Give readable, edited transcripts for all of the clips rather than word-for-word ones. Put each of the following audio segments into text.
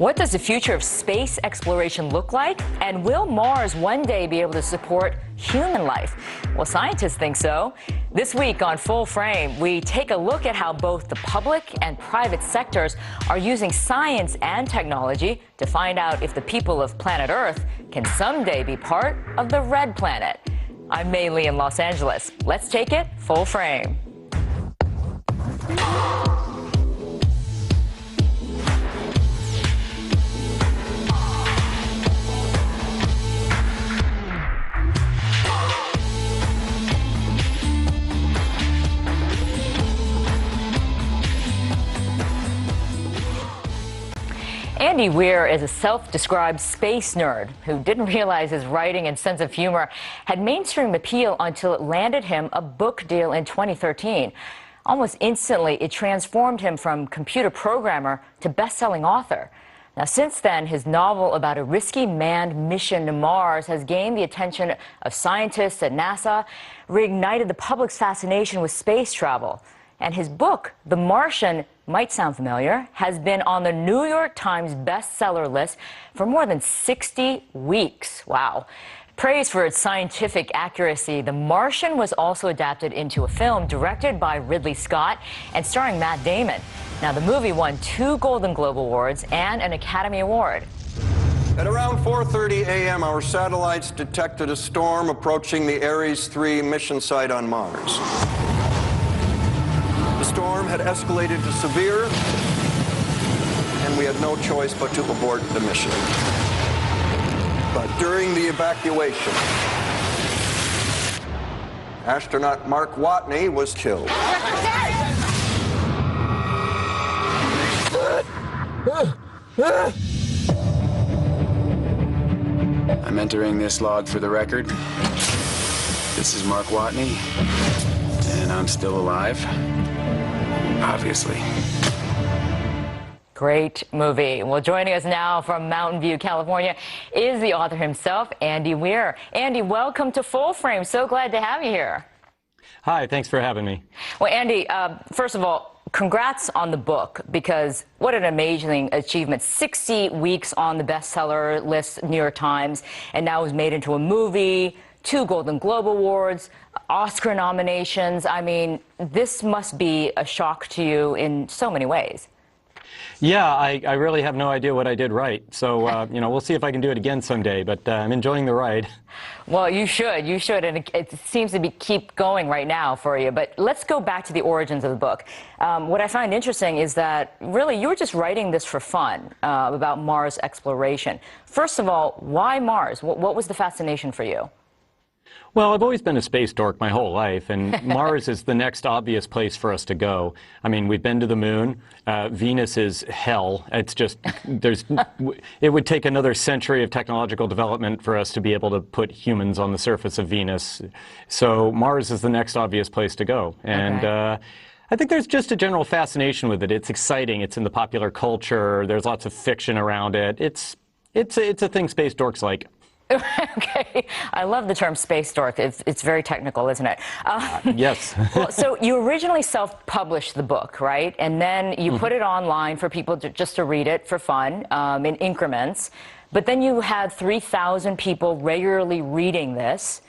What does the future of space exploration look like? And will Mars one day be able to support human life? Well, scientists think so. This week on Full Frame, we take a look at how both the public and private sectors are using science and technology to find out if the people of planet Earth can someday be part of the red planet. I'm Mei Lee in Los Angeles. Let's take it full frame. Andy Weir is a self-described space nerd who didn't realize his writing and sense of humor had mainstream appeal until it landed him a book deal in 2013. Almost instantly, it transformed him from computer programmer to best-selling author. Now, since then, his novel about a risky manned mission to Mars has gained the attention of scientists at NASA, reignited the public's fascination with space travel. And his book, The Martian, might sound familiar, has been on the New York Times bestseller list for more than 60 weeks. Wow. Praised for its scientific accuracy, The Martian was also adapted into a film directed by Ridley Scott and starring Matt Damon. Now, the movie won 2 Golden Globe Awards and an Academy Award. At around 4:30 a.m., our satellites detected a storm approaching the Ares 3 mission site on Mars. The storm had escalated to severe, and we had no choice but to abort the mission. But during the evacuation, astronaut Mark Watney was killed. I'm entering this log for the record. This is Mark Watney, and I'm still alive. Obviously. Great movie. Well, joining us now from Mountain View, California, is the author himself, Andy Weir. Andy, welcome to Full Frame. So glad to have you here. Hi, thanks for having me. Well, Andy, first of all, congrats on the book, because what an amazing achievement. 60 weeks on the bestseller list, New York Times, and now it was made into a movie, 2 Golden Globe Awards, Oscar nominations. I mean, this must be a shock to you in so many ways. Yeah, I really have no idea what I did right. So, we'll see if I can do it again someday, but I'm enjoying the ride. Well, you should, and it seems to keep going right now for you. But let's go back to the origins of the book. What I find interesting is that, really, you were just writing this for fun, about Mars exploration. First of all, why Mars? What was the fascination for you? Well, I've always been a space dork my whole life, and Mars is the next obvious place for us to go. I mean, we've been to the moon. Venus is hell. It's just, it would take another century of technological development for us to be able to put humans on the surface of Venus. So Mars is the next obvious place to go. And I think there's just a general fascination with it. It's exciting. It's in the popular culture. There's lots of fiction around it. It's a thing space dorks like. Okay, I love the term space dork. It's very technical, isn't it? Yes. Well, so you originally self-published the book, right? And then you put it online for people just to read it for fun, in increments. But then you had 3,000 people regularly reading this.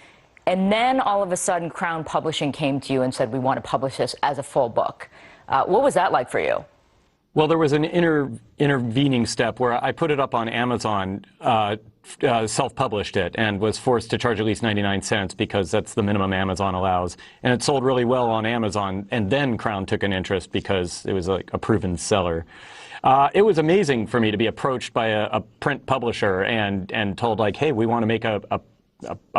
And then all of a sudden, Crown Publishing came to you and said, we want to publish this as a full book. What was that like for you? Well, there was an intervening step where I put it up on Amazon, self-published it, and was forced to charge at least 99 cents because that's the minimum Amazon allows. And it sold really well on Amazon, and then Crown took an interest because it was like a proven seller. It was amazing for me to be approached by a print publisher and told, like, hey, we want to make a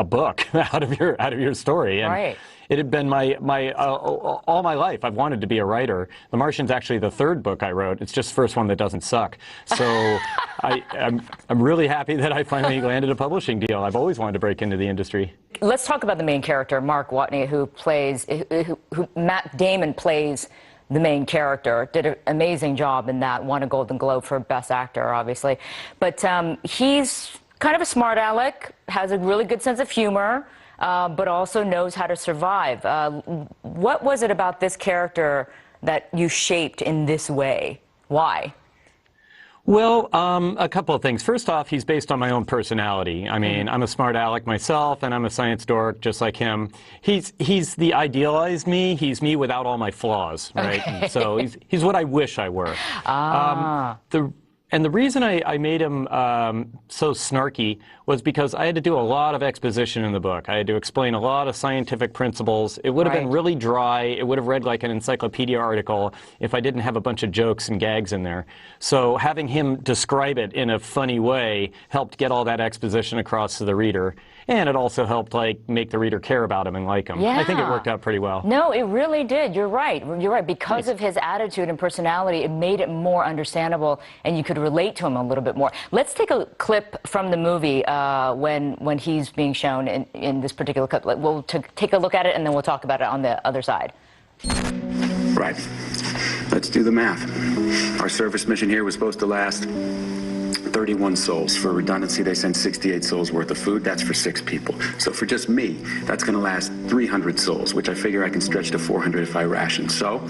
book out of your story. And right. It had been all my life. I've wanted to be a writer. The Martian's actually the 3rd book I wrote. It's just the first one that doesn't suck. So I'm really happy that I finally landed a publishing deal. I've always wanted to break into the industry. Let's talk about the main character, Mark Watney, who Matt Damon plays the main character. Did an amazing job in that. Won a Golden Globe for Best Actor, obviously. But he's kind of a smart aleck, has a really good sense of humor, but also knows how to survive. What was it about this character that you shaped in this way? Why? Well, a couple of things. First off, he's based on my own personality. I mean, I'm a smart aleck myself, and I'm a science dork just like him. He's the idealized me. He's me without all my flaws, right? Okay. So he's what I wish I were. And the reason I made him so snarky was because I had to do a lot of exposition in the book. I had to explain a lot of scientific principles. It would have been really dry. It would have read like an encyclopedia article if I didn't have a bunch of jokes and gags in there. So having him describe it in a funny way helped get all that exposition across to the reader. And it also helped, like, make the reader care about him and like him. Yeah. I think it worked out pretty well. No, it really did. You're right. You're right. Because of his attitude and personality, it made it more understandable, and you could relate to him a little bit more. Let's take a clip from the movie when he's being shown in this particular clip. We'll take a look at it, and then we'll talk about it on the other side. Right. Let's do the math. Our service mission here was supposed to last 31 souls. For redundancy, they sent 68 souls worth of food. That's for 6 people. So for just me, that's going to last 300 souls, which I figure I can stretch to 400 if I ration. So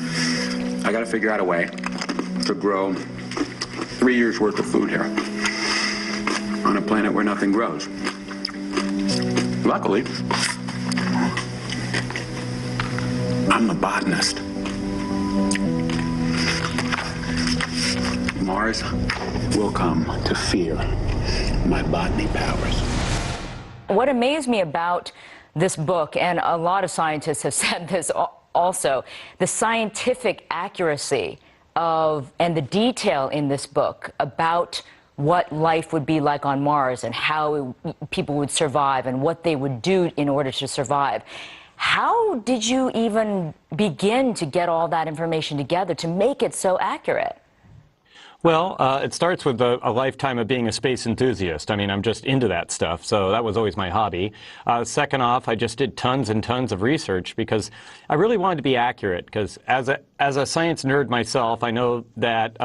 I got to figure out a way to grow 3 years worth of food here on a planet where nothing grows. Luckily, I'm a botanist. Mars will come to fear my botany powers. What amazed me about this book, and a lot of scientists have said this also, the scientific accuracy and the detail in this book about what life would be like on Mars and how people would survive and what they would do in order to survive. How did you even begin to get all that information together to make it so accurate? Well, it starts with a lifetime of being a space enthusiast. I mean, I'm just into that stuff, so that was always my hobby. Second off, I just did tons and tons of research because I really wanted to be accurate, because as a science nerd myself, I know that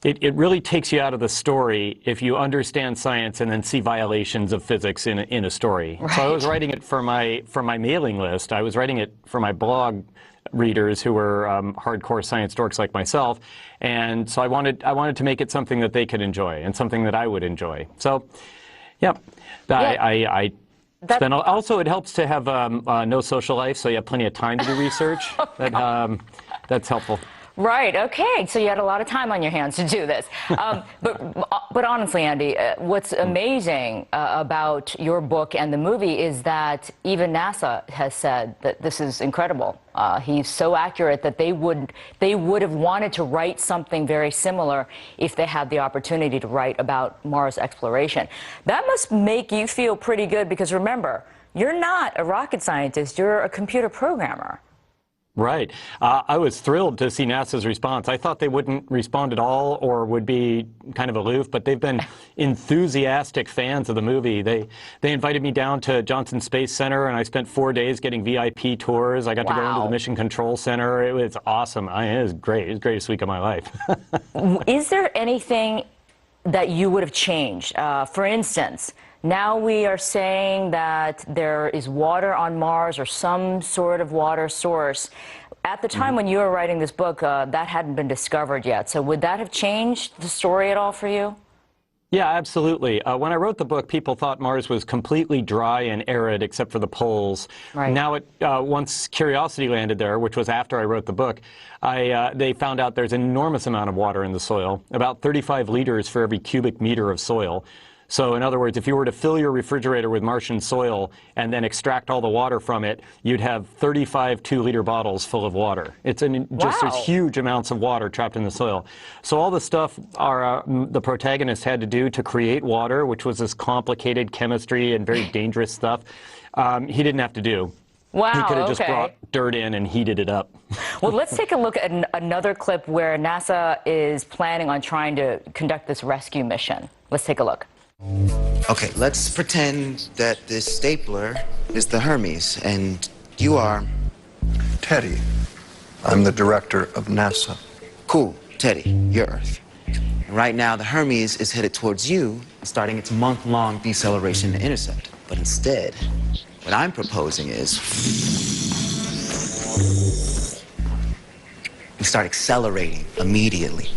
it really takes you out of the story if you understand science and then see violations of physics in a story. Right. So I was writing it for my mailing list. I was writing it for my blog readers who were hardcore science dorks like myself, and so I wanted to make it something that they could enjoy and something that I would enjoy. So, yeah. I spent. Also, it helps to have no social life, so you have plenty of time to do research. That's helpful. Right. Okay. So you had a lot of time on your hands to do this. But honestly, Andy, what's amazing about your book and the movie is that even NASA has said that this is incredible. He's so accurate that they would have wanted to write something very similar if they had the opportunity to write about Mars exploration. That must make you feel pretty good, because remember, you're not a rocket scientist. You're a computer programmer. Right. I was thrilled to see NASA's response. I thought they wouldn't respond at all or would be kind of aloof, but they've been enthusiastic fans of the movie. They invited me down to Johnson Space Center, and I spent 4 days getting VIP tours. I got to go into the Mission Control Center. It was awesome. It was great. It was the greatest week of my life. Is there anything that you would have changed? For instance, now we are saying that there is water on Mars or some sort of water source. At the time when you were writing this book, that hadn't been discovered yet. So would that have changed the story at all for you? Yeah, absolutely. When I wrote the book, people thought Mars was completely dry and arid except for the poles. Right. Now, once Curiosity landed there, which was after I wrote the book, they found out there's an enormous amount of water in the soil, about 35 liters for every cubic meter of soil. So in other words, if you were to fill your refrigerator with Martian soil and then extract all the water from it, you'd have 35 2-liter bottles full of water. It's just there's huge amounts of water trapped in the soil. So all the stuff the protagonist had to do to create water, which was this complicated chemistry and very dangerous stuff, he didn't have to do. Wow, he could have just brought dirt in and heated it up. Well, let's take a look at another clip where NASA is planning on trying to conduct this rescue mission. Let's take a look. Okay, let's pretend that this stapler is the Hermes, and you are... Teddy. I'm the director of NASA. Cool, Teddy, you're Earth. And right now, the Hermes is headed towards you, starting its month-long deceleration to intercept. But instead, what I'm proposing is... we start accelerating immediately.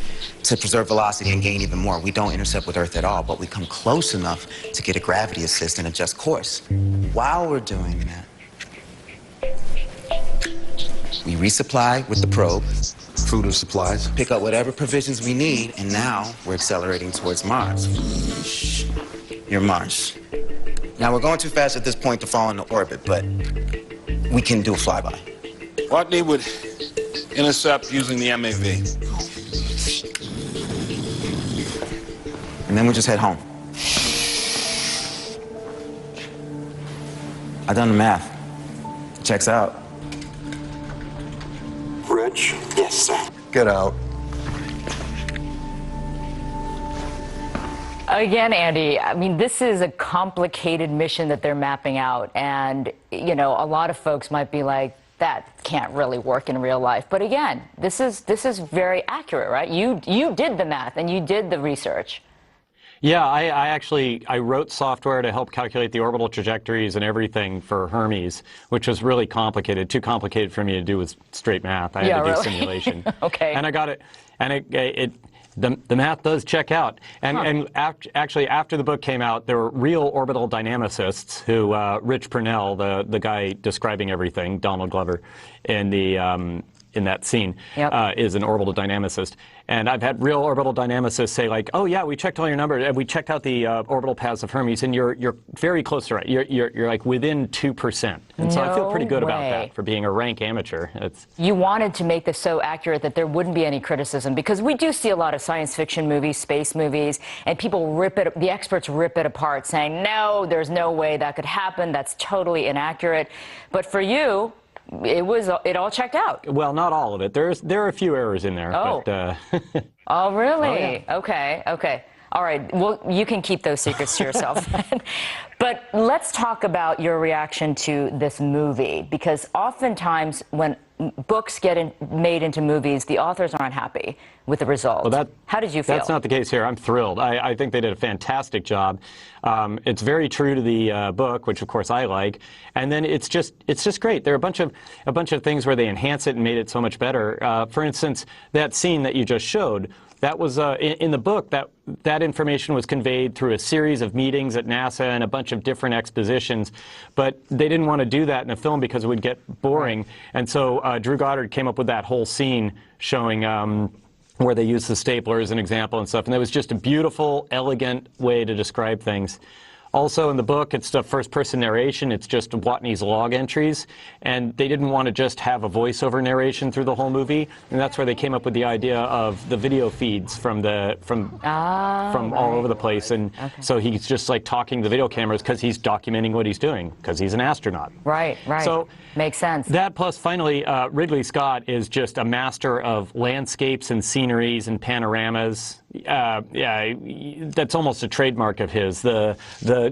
to preserve velocity and gain even more. We don't intercept with Earth at all, but we come close enough to get a gravity assist and adjust course. While we're doing that, we resupply with the probe. Food and supplies. Pick up whatever provisions we need, and now we're accelerating towards Mars. You're Mars. Now, we're going too fast at this point to fall into orbit, but we can do a flyby. Watney would intercept using the MAV. And then we just head home. I done the math. Checks out. Rich, Yes, sir. get out. Again, Andy, I mean, this is a complicated mission that they're mapping out. And, you know, a lot of folks might be like, that can't really work in real life. But again, this is very accurate, right? You did the math and you did the research. Yeah, I wrote software to help calculate the orbital trajectories and everything for Hermes, which was really complicated, too complicated for me to do with straight math. I had to do simulation. Okay. And I got it, and the math does check out. And actually, after the book came out, there were real orbital dynamicists who, Rich Purnell, the guy describing everything, Donald Glover, in that scene, is an orbital dynamicist. And I've had real orbital dynamicists say, like, oh yeah, we checked all your numbers, and we checked out the orbital paths of Hermes, and you're very close to right. You're like within 2%. And so I feel pretty good about that for being a rank amateur. You wanted to make this so accurate that there wouldn't be any criticism, because we do see a lot of science fiction movies, space movies, and people the experts rip it apart, saying, no, there's no way that could happen. That's totally inaccurate. But for you, it all checked out. Well, not all of it. There are a few errors in there. Oh. But, Oh, really? Oh, yeah. Okay. All right. Well, you can keep those secrets to yourself. But let's talk about your reaction to this movie, because oftentimes when books get made into movies, the authors aren't happy with the result. Well, how did you feel? That's not the case here. I'm thrilled. I think they did a fantastic job. It's very true to the book, which of course I like. And then it's just great. There are a bunch of things where they enhance it and made it so much better. For instance, that scene that you just showed, that was in the book. That information was conveyed through a series of meetings at NASA and a bunch of different expositions, but they didn't want to do that in a film because it would get boring. And so Drew Goddard came up with that whole scene showing where they used the stapler as an example and stuff. And that was just a beautiful, elegant way to describe things. Also in the book, it's the first-person narration. It's just Watney's log entries, and they didn't want to just have a voiceover narration through the whole movie, and that's where they came up with the idea of the video feeds from all over the place, and so he's just like talking to the video cameras because he's documenting what he's doing because he's an astronaut. Right. So makes sense. That plus, finally, Ridley Scott is just a master of landscapes and sceneries and panoramas. Yeah, that's almost a trademark of his. The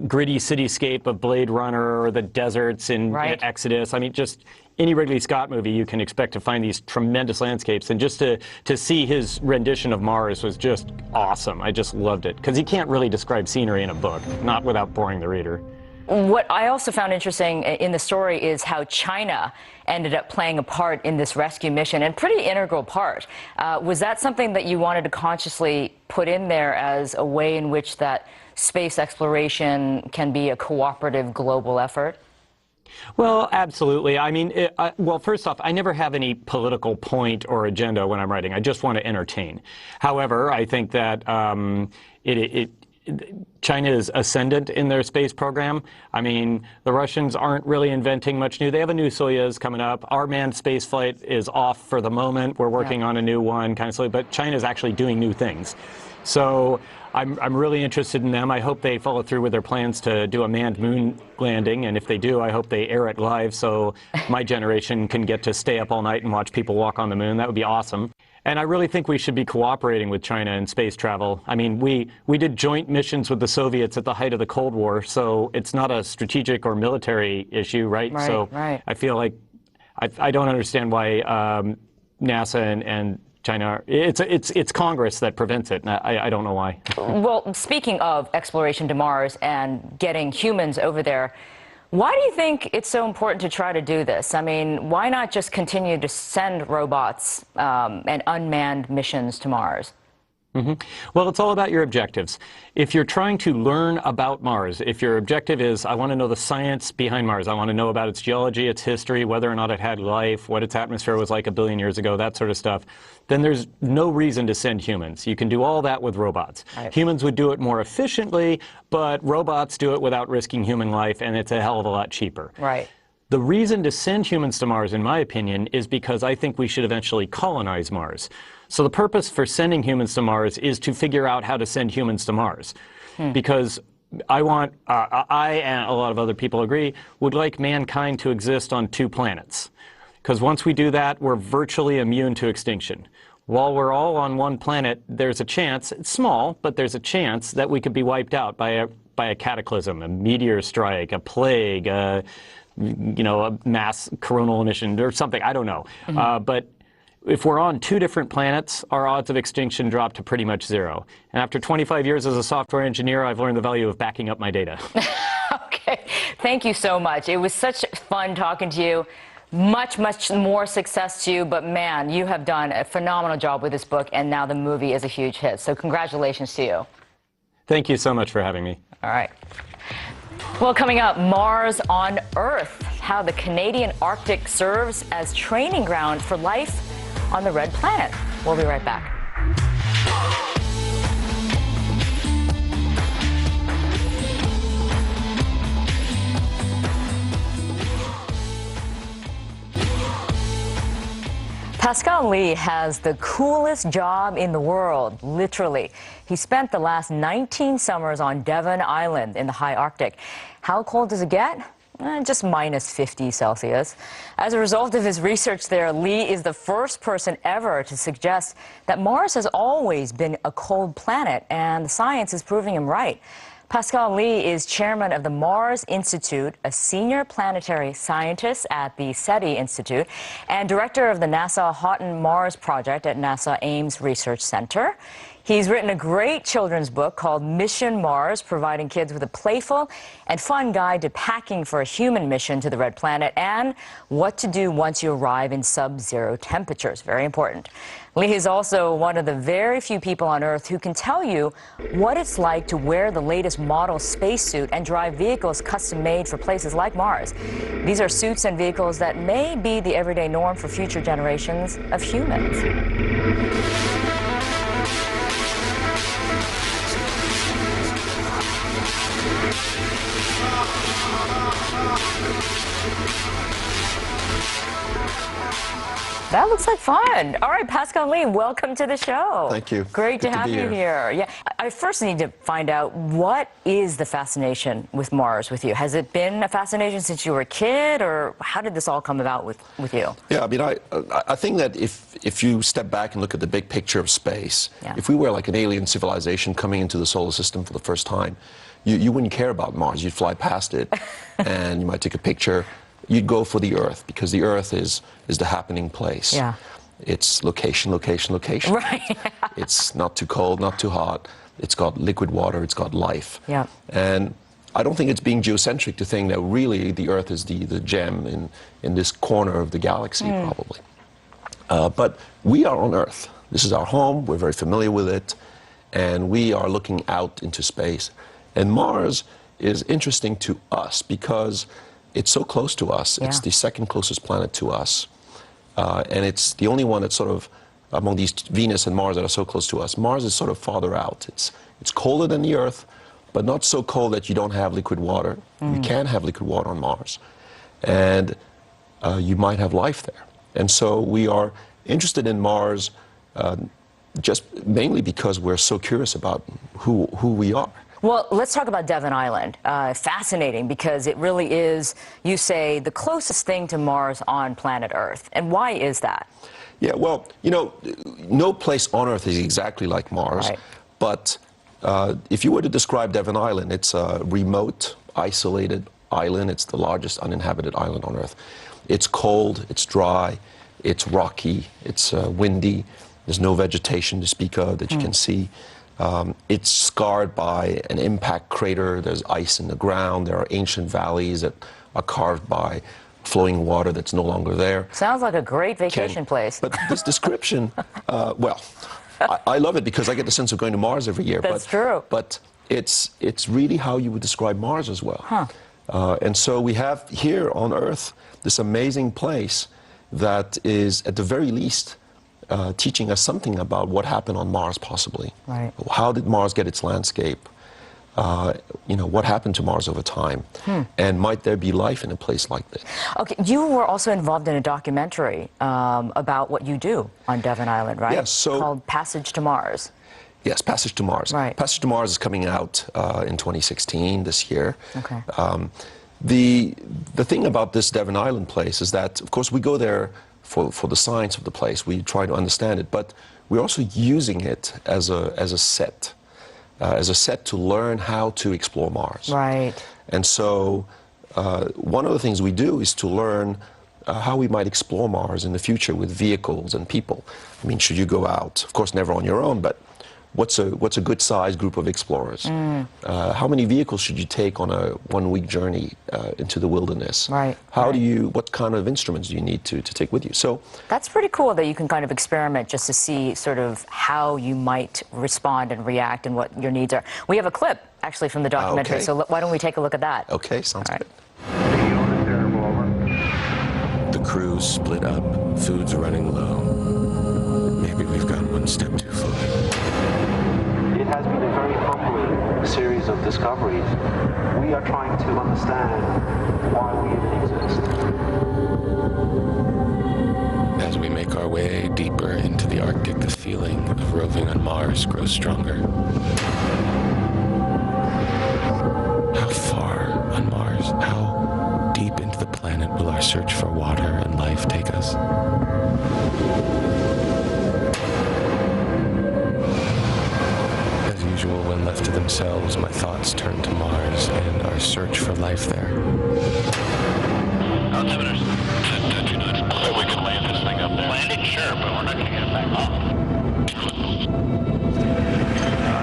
gritty cityscape of Blade Runner or the deserts in Exodus. I mean, just any Ridley Scott movie, you can expect to find these tremendous landscapes. And just to see his rendition of Mars was just awesome. I just loved it. Because he can't really describe scenery in a book, not without boring the reader. What I also found interesting in the story is how China ended up playing a part in this rescue mission, and pretty integral part. Was that something that you wanted to consciously put in there as a way in which that space exploration can be a cooperative global effort? Well, absolutely. I mean, well, first off, I never have any political point or agenda when I'm writing. I just want to entertain. However, I think that China is ascendant in their space program. I mean, the Russians aren't really inventing much new. They have a new Soyuz coming up. Our manned space flight is off for the moment. We're working on a new one, kind of slowly, but China is actually doing new things. So I'm really interested in them. I hope they follow through with their plans to do a manned moon landing, and if they do, I hope they air it live so my generation can get to stay up all night and watch people walk on the moon. That would be awesome. And I really think we should be cooperating with China in space travel. I mean, we did joint missions with the Soviets at the height of the Cold War, so it's not a strategic or military issue, right? I feel like I don't understand why NASA and China, it's Congress that prevents it, and I don't know why. Well, speaking of exploration to Mars and getting humans over there, why do you think it's so important to try to do this? I mean, why not just continue to send robots and unmanned missions to Mars? Well, it's all about your objectives. If you're trying to learn about Mars, if your objective is, I want to know the science behind Mars, I want to know about its geology, its history, whether or not it had life, what its atmosphere was like a billion years ago, that sort of stuff, then there's no reason to send humans. You can do all that with robots. Right. Humans would do it more efficiently, but robots do it without risking human life, and it's a hell of a lot cheaper. Right. The reason to send humans to Mars, in my opinion, is because I think we should eventually colonize Mars. So the purpose for sending humans to Mars is to figure out how to send humans to Mars. Because I and a lot of other people agree, would like mankind to exist on 2 planets. Because once we do that, we're virtually immune to extinction. While we're all on 1 planet, there's a chance, it's small, but there's a chance that we could be wiped out by a cataclysm, a meteor strike, a plague, a mass coronal emission or something, I don't know. But if we're on 2 different planets, our odds of extinction drop to pretty much 0. And after 25 years as a software engineer, I've learned the value of backing up my data. Okay, thank you so much. It was such fun talking to you. Much more success to you, but man, you have done a phenomenal job with this book, and now the movie is a huge hit. So congratulations to you. Thank you so much for having me. All right. Well, coming up, Mars on Earth, how the Canadian Arctic serves as training ground for life on the Red Planet. We'll be right back. Pascal Lee has the coolest job in the world, literally. He spent the last 19 summers on Devon Island in the high Arctic. How cold does it get? Just minus 50 Celsius. As a result of his research there, Lee is the first person ever to suggest that Mars has always been a cold planet, and the science is proving him right. Pascal Lee is chairman of the Mars Institute, a senior planetary scientist at the SETI Institute, and director of the NASA Houghton Mars Project at NASA Ames Research Center. He's written a great children's book called Mission Mars, providing kids with a playful and fun guide to packing for a human mission to the Red Planet and what to do once you arrive in sub-zero temperatures. Very important. Lee is also one of the very few people on Earth who can tell you what it's like to wear the latest model spacesuit and drive vehicles custom-made for places like Mars. These are suits and vehicles that may be the everyday norm for future generations of humans. That looks like fun. All right, Pascal Lee, welcome to the show. Thank you. Great to have you here. Yeah, I first need to find out, what is the fascination with Mars with you? Has it been a fascination since you were a kid, or how did this all come about with you? Yeah, I mean, I think that if you step back and look at the big picture of space, if we were like an alien civilization coming into the solar system for the first time, you wouldn't care about Mars. You'd fly past it, and you might take a picture. You'd go for the Earth, because the Earth is the happening place. Yeah. It's location, location, location. Right. It's not too cold, not too hot. It's got liquid water. It's got life. Yeah. And I don't think it's being geocentric to think that really the Earth is the gem in this corner of the galaxy, probably. But we are on Earth. This is our home. We're very familiar with it. And we are looking out into space. And Mars is interesting to us because it's so close to us. Yeah. It's the second closest planet to us. And it's the only one that's sort of, among these Venus and Mars that are so close to us, Mars is sort of farther out. It's colder than the Earth, but not so cold that you don't have liquid water. You can have liquid water on Mars. And you might have life there. And so we are interested in Mars just mainly because we're so curious about who we are. Well, let's talk about Devon Island. Fascinating, because it really is, you say, the closest thing to Mars on planet Earth. And why is that? Yeah, well, you know, no place on Earth is exactly like Mars. Right. But if you were to describe Devon Island, it's a remote, isolated island. It's the largest uninhabited island on Earth. It's cold, it's dry, it's rocky, it's windy. There's no vegetation to speak of that you can see. It's scarred by an impact crater. There's ice in the ground. There are ancient valleys that are carved by flowing water that's no longer there. Sounds like a great vacation place. But this description, well, I love it because I get the sense of going to Mars every year. That's true. But it's really how you would describe Mars as well. Huh. And so we have here on Earth this amazing place that is, at the very least, teaching us something about what happened on Mars, possibly. Right. How did Mars get its landscape? What happened to Mars over time? And might there be life in a place like this? Okay, you were also involved in a documentary about what you do on Devon Island, right? Yes, so... called Passage to Mars. Yes, Passage to Mars. Right. Passage to Mars is coming out in 2016, this year. Okay. The thing about this Devon Island place is that, of course, we go there for the science of the place. We try to understand it, but we're also using it as a set to learn how to explore Mars. Right. And so one of the things we do is to learn how we might explore Mars in the future with vehicles and people. I mean, should you go out, of course, never on your own, but what's a good-sized group of explorers? How many vehicles should you take on a one-week journey into the wilderness? Right. What kind of instruments do you need to take with you? So that's pretty cool that you can kind of experiment just to see sort of how you might respond and react and what your needs are. We have a clip, actually, from the documentary, okay. so why don't we take a look at that? Okay, sounds good. The crew's split up, food's running low. Maybe we've gone one step too far. It has been a very humbling series of discoveries. We are trying to understand why we even exist. As we make our way deeper into the Arctic, the feeling of roving on Mars grows stronger. How far on Mars? How deep into the planet will our search for water and life take us? As usual, when left to themselves, my thoughts turn to Mars and our search for life there. Altimeters, 1029. We can land this thing up there. Land it? Sure, but we're not going to get it back up.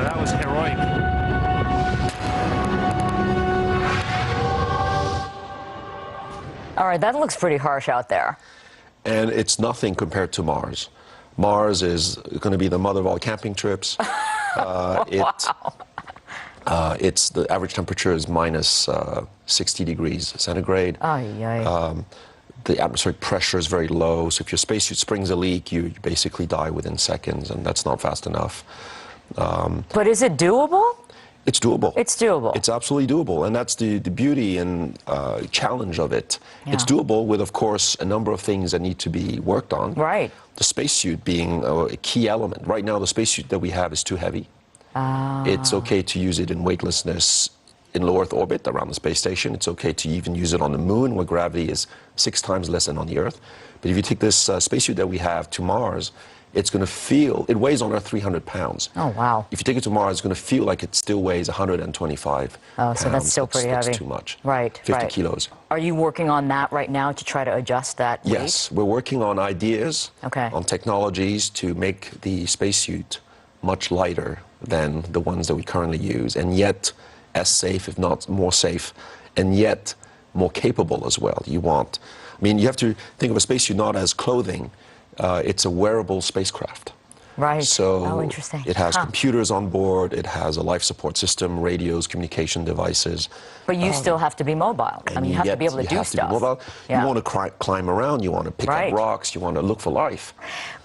That was heroic. All right, that looks pretty harsh out there. And it's nothing compared to Mars. Mars is going to be the mother of all camping trips. It's the average temperature is minus 60 degrees centigrade. The atmospheric pressure is very low, so if your spacesuit springs a leak, you basically die within seconds, and that's not fast enough. But is it doable? It's doable. It's doable. It's absolutely doable, and that's the beauty and challenge of it. Yeah. It's doable with, of course, a number of things that need to be worked on. Right. The spacesuit being a key element. Right now, the spacesuit that we have is too heavy. It's okay to use it in weightlessness in low Earth orbit around the space station. It's okay to even use it on the moon, where gravity is 6 times less than on the Earth. But if you take this spacesuit that we have to Mars, it's going to feel, it weighs on Earth 300 pounds. Oh, wow. If you take it to Mars, it's going to feel like it still weighs 125 pounds. So that's still pretty heavy. That's too much. Right, 50 kilos. Are you working on that right now to try to adjust that weight? Yes, we're working on ideas, okay, on technologies to make the spacesuit much lighter than the ones that we currently use, and yet as safe, if not more safe, and yet more capable as well. You have to think of a spacesuit not as clothing. It's a wearable spacecraft. Right. So interesting. It has computers on board, it has a life support system, radios, communication devices. But you still have to be mobile. I mean, you have to be able to do stuff. You want to climb around, you want to pick up rocks, you want to look for life.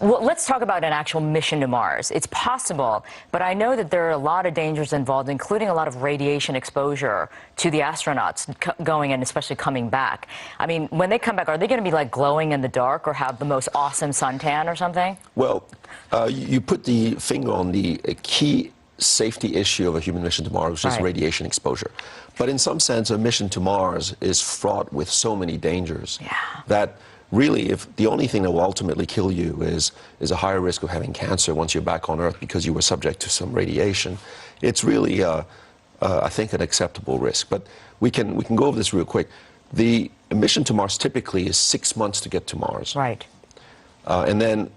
Well, let's talk about an actual mission to Mars. It's possible, but I know that there are a lot of dangers involved, including a lot of radiation exposure to the astronauts going and especially coming back. I mean, when they come back, are they going to be like glowing in the dark or have the most awesome suntan or something? Well, you put the finger on the key safety issue of a human mission to Mars, which is radiation exposure. But in some sense, a mission to Mars is fraught with so many dangers that really, if the only thing that will ultimately kill you is a higher risk of having cancer once you're back on Earth because you were subject to some radiation, it's really, I think, an acceptable risk. But we can go over this real quick. The mission to Mars typically is 6 months to get to Mars. Right. And then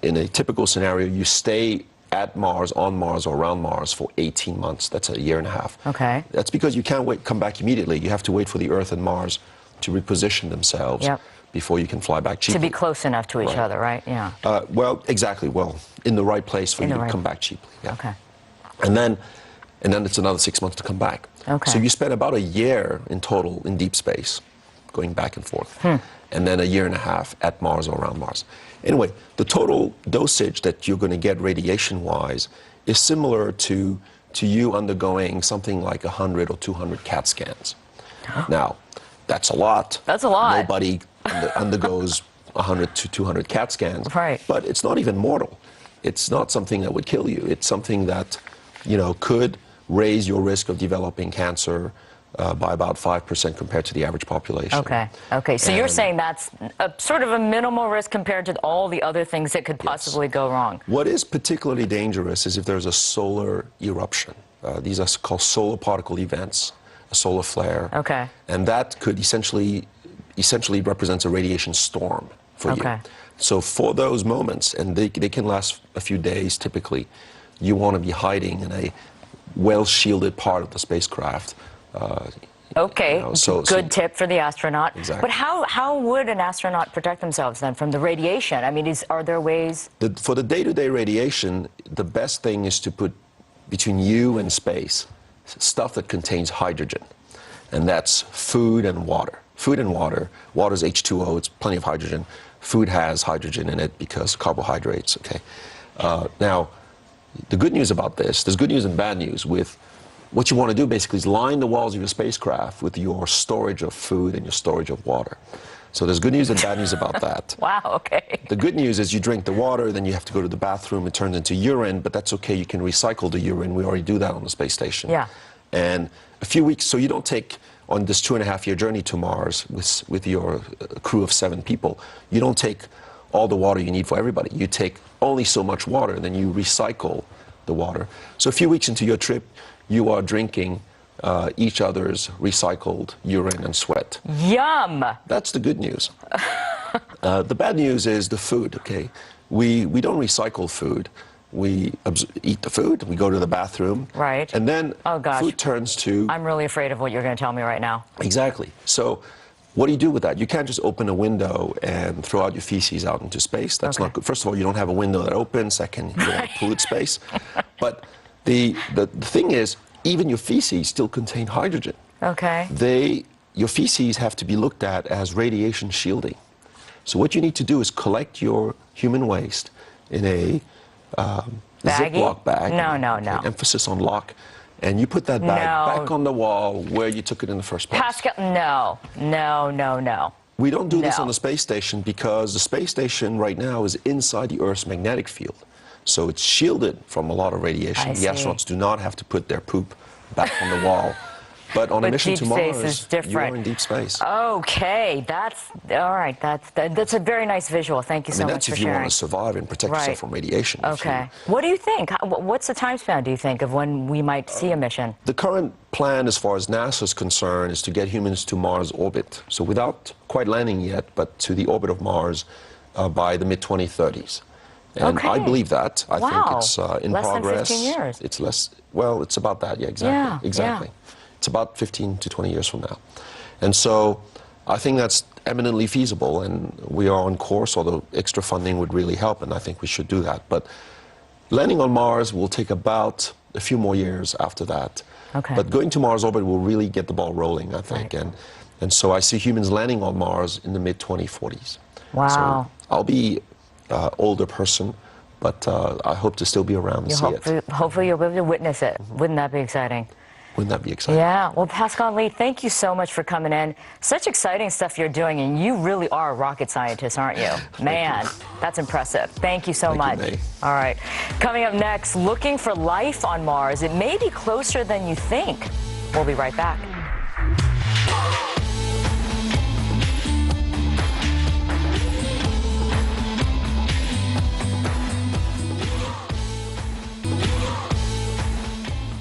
in a typical scenario, you stay at Mars, on Mars, or around Mars for 18 months. That's a year and a half. Okay. That's because you can't come back immediately. You have to wait for the Earth and Mars to reposition themselves before you can fly back cheaply. To be close enough to each other, right? Yeah. Well, exactly. Well, in the right place for you to come back cheaply. Yeah. Okay. And then it's another 6 months to come back. Okay. So you spend about a year in total in deep space, going back and forth. And then a year and a half at Mars or around Mars. Anyway, the total dosage that you're going to get radiation-wise is similar to you undergoing something like 100 or 200 CAT scans. Now, that's a lot. That's a lot. Nobody undergoes 100 to 200 CAT scans. Right. But it's not even mortal. It's not something that would kill you. It's something that, could raise your risk of developing cancer by about 5% compared to the average population. Okay. So you're saying that's sort of a minimal risk compared to all the other things that could possibly go wrong. What is particularly dangerous is if there's a solar eruption. These are called solar particle events, a solar flare. Okay. And that could essentially represents a radiation storm for you. So for those moments, and they can last a few days typically, you want to be hiding in a well-shielded part of the spacecraft. Good tip for the astronaut. Exactly. But how would an astronaut protect themselves then from the radiation? I mean, are there ways? For the day-to-day radiation, the best thing is to put between you and space stuff that contains hydrogen, and that's food and water. Food and water. Water is H2O. It's plenty of hydrogen. Food has hydrogen in it because carbohydrates. Okay. Now, the good news about this, there's good news and bad news. With what you want to do basically is line the walls of your spacecraft with your storage of food and your storage of water. So there's good news and bad news about that. Wow, okay. The good news is you drink the water, then you have to go to the bathroom, it turns into urine, but that's okay, you can recycle the urine. We already do that on the space station. Yeah. And a few weeks, so you don't take, on this 2.5-year journey to Mars with your crew of 7 people, you don't take all the water you need for everybody. You take only so much water, and then you recycle the water. So a few weeks into your trip, you are drinking each other's recycled urine and sweat. Yum! That's the good news. The bad news is the food, okay? We don't recycle food. We eat the food, we go to the bathroom. Right. And then oh, gosh. Food turns to... I'm really afraid of what you're going to tell me right now. Exactly. So what do you do with that? You can't just open a window and throw out your feces out into space. That's not good. First of all, you don't have a window that opens. Second, you don't pollute space. But the thing is, even your feces still contain hydrogen. Okay. Your feces have to be looked at as radiation shielding. So what you need to do is collect your human waste in a Ziploc bag. No. Emphasis on lock. And you put that bag back on the wall where you took it in the first place. Pascal, no. We don't do this on the space station because the space station right now is inside the Earth's magnetic field. So it's shielded from a lot of radiation. The astronauts do not have to put their poop back on the wall. But on a mission to Mars, you are in deep space. Okay, that's all right. That's a very nice visual. Thank you so much for sharing. That's if you want to survive and protect yourself from radiation. Okay. What do you think? What's the time span, do you think, of when we might see a mission? The current plan, as far as NASA is concerned, is to get humans to Mars orbit. So without quite landing yet, but to the orbit of Mars by the mid-2030s. And I believe that. I think it's in progress. Less than 15 years. It's less. Well, it's about that. Yeah, exactly. Exactly. Yeah. It's about 15 to 20 years from now. And so I think that's eminently feasible, and we are on course, although extra funding would really help, and I think we should do that. But landing on Mars will take about a few more years after that. Okay. But going to Mars orbit will really get the ball rolling, I think. Right. And so I see humans landing on Mars in the mid-2040s. Wow. So I'll be an older person, but I hope to still be around to see it. Hopefully you'll be able to witness it. Wouldn't that be exciting? Wouldn't that be exciting? Yeah. Well, Pascal Lee, thank you so much for coming in. Such exciting stuff you're doing, and you really are a rocket scientist, aren't you? Man, that's impressive. Thank you so much. You, all right. Coming up next, looking for life on Mars. It may be closer than you think. We'll be right back.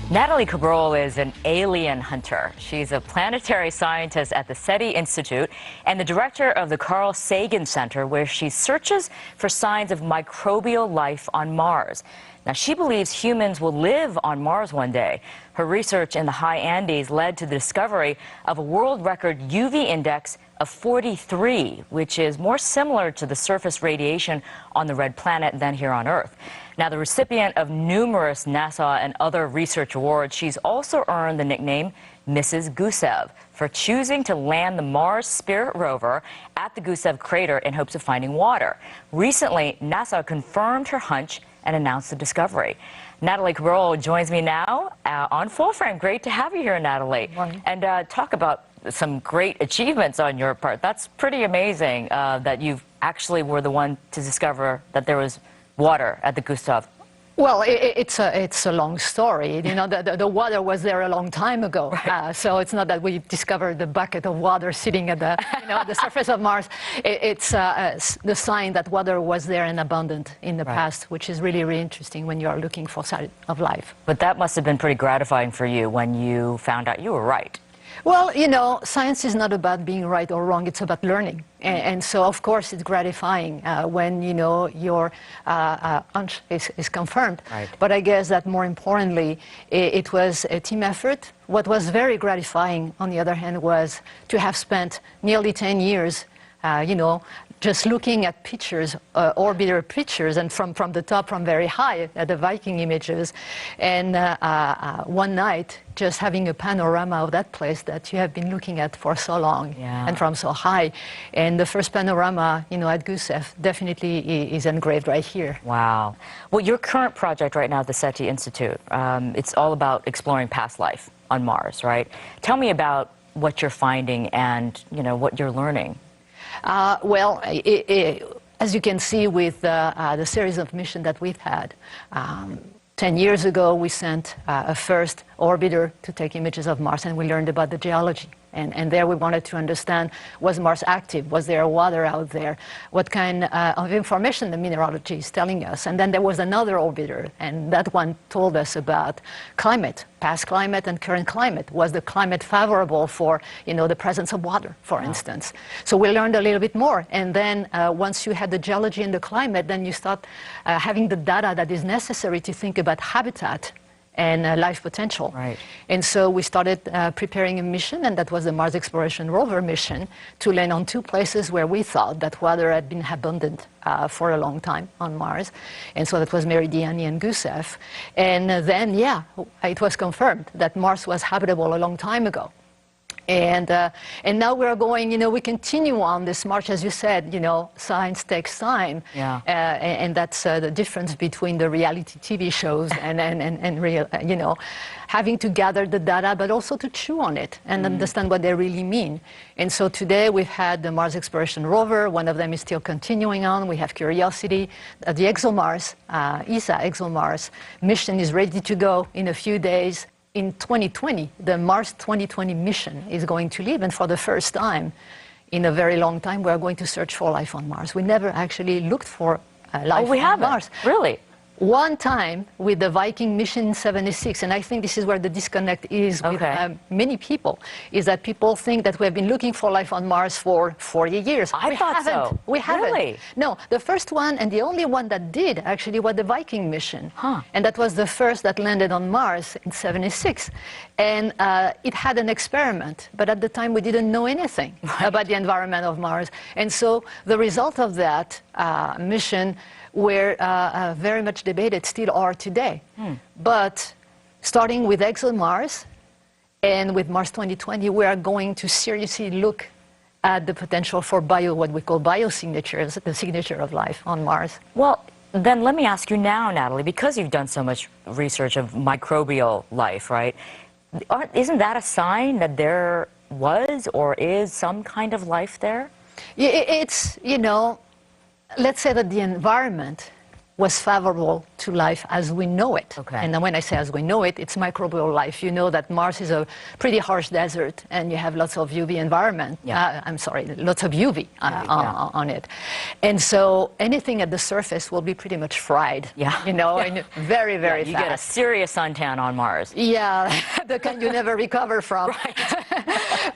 Natalie Cabral is an alien hunter. She's a planetary scientist at the SETI Institute and the director of the Carl Sagan Center, where she searches for signs of microbial life on Mars. Now, she believes humans will live on Mars one day. Her research in the high Andes led to the discovery of a world record UV index of 43, which is more similar to the surface radiation on the red planet than here on Earth. Now, the recipient of numerous NASA and other research awards, she's also earned the nickname Mrs. Gusev for choosing to land the Mars Spirit rover at the Gusev crater in hopes of finding water. Recently, NASA confirmed her hunch and announced the discovery. Natalie Cabral joins me now on Full Frame. Great to have you here, Natalie. Morning. And talk about some great achievements on your part. That's pretty amazing that you actually were the one to discover that there was water at the Gustav. Well, it's a long story. You know, the water was there a long time ago. Right. So it's not that we discovered the bucket of water sitting at the, at the surface of Mars. It's the sign that water was there and abundant in the past, which is really, really interesting when you are looking for signs of life. But that must have been pretty gratifying for you when you found out you were right. Well, you know, science is not about being right or wrong. It's about learning. And so, of course, it's gratifying when, you know, your hunch is confirmed. Right. But I guess that more importantly, it was a team effort. What was very gratifying, on the other hand, was to have spent nearly 10 years, you know, just looking at pictures, orbiter pictures, and from the top, from very high, at the Viking images, and one night, just having a panorama of that place that you have been looking at for so long, and from so high. And the first panorama, you know, at Gusev definitely is engraved right here. Wow. Well, your current project right now at the SETI Institute, it's all about exploring past life on Mars, right? Tell me about what you're finding and, you know, what you're learning. Well, as you can see with the series of missions that we've had, 10 years ago we sent a first orbiter to take images of Mars, and we learned about the geology. And there we wanted to understand, was Mars active? Was there water out there? What kind of information the mineralogy is telling us? And then there was another orbiter, and that one told us about climate, past climate and current climate. Was the climate favorable for, you know, the presence of water, for instance? So we learned a little bit more. And then once you had the geology and the climate, then you start having the data that is necessary to think about habitat and life potential. Right. And so we started preparing a mission, and that was the Mars Exploration Rover mission, to land on two places where we thought that water had been abundant for a long time on Mars. And so that was Meridiani and Gusev. And then, yeah, it was confirmed that Mars was habitable a long time ago. And now we're going, you know, we continue on this march, as you said, you know, science takes time. Yeah. And that's the difference between the reality TV shows and real, you know, having to gather the data, but also to chew on it and understand what they really mean. And so today we've had the Mars Exploration Rover. One of them is still continuing on. We have Curiosity. The ExoMars, ESA ExoMars mission is ready to go in a few days. In 2020, the Mars 2020 mission is going to leave, and for the first time in a very long time, we are going to search for life on Mars. We never actually looked for life on Mars. Really? One time with the Viking mission in 76, and I think this is where the disconnect is with many people, is that people think that we have been looking for life on Mars for 40 years. I thought so. We haven't. Really? No, the first one and the only one that did actually was the Viking mission. And that was the first that landed on Mars in 76. And it had an experiment, but at the time we didn't know anything about the environment of Mars. And so the result of that mission were very much debated, still are today. But starting with ExoMars and with Mars 2020, we are going to seriously look at the potential for what we call biosignatures, the signature of life on Mars. Well, then let me ask you now, Natalie, because you've done so much research of microbial life, right? Isn't that a sign that there was or is some kind of life there? It's, you know, let's say that the environment was favorable to life as we know it. Okay. And then when I say as we know it, it's microbial life. You know that Mars is a pretty harsh desert, and you have lots of UV environment. Yeah. Lots of UV on it. And so anything at the surface will be pretty much fried. Yeah. You know, and very, very you fast. get a serious suntan on Mars. Yeah, the kind you never recover from. Right.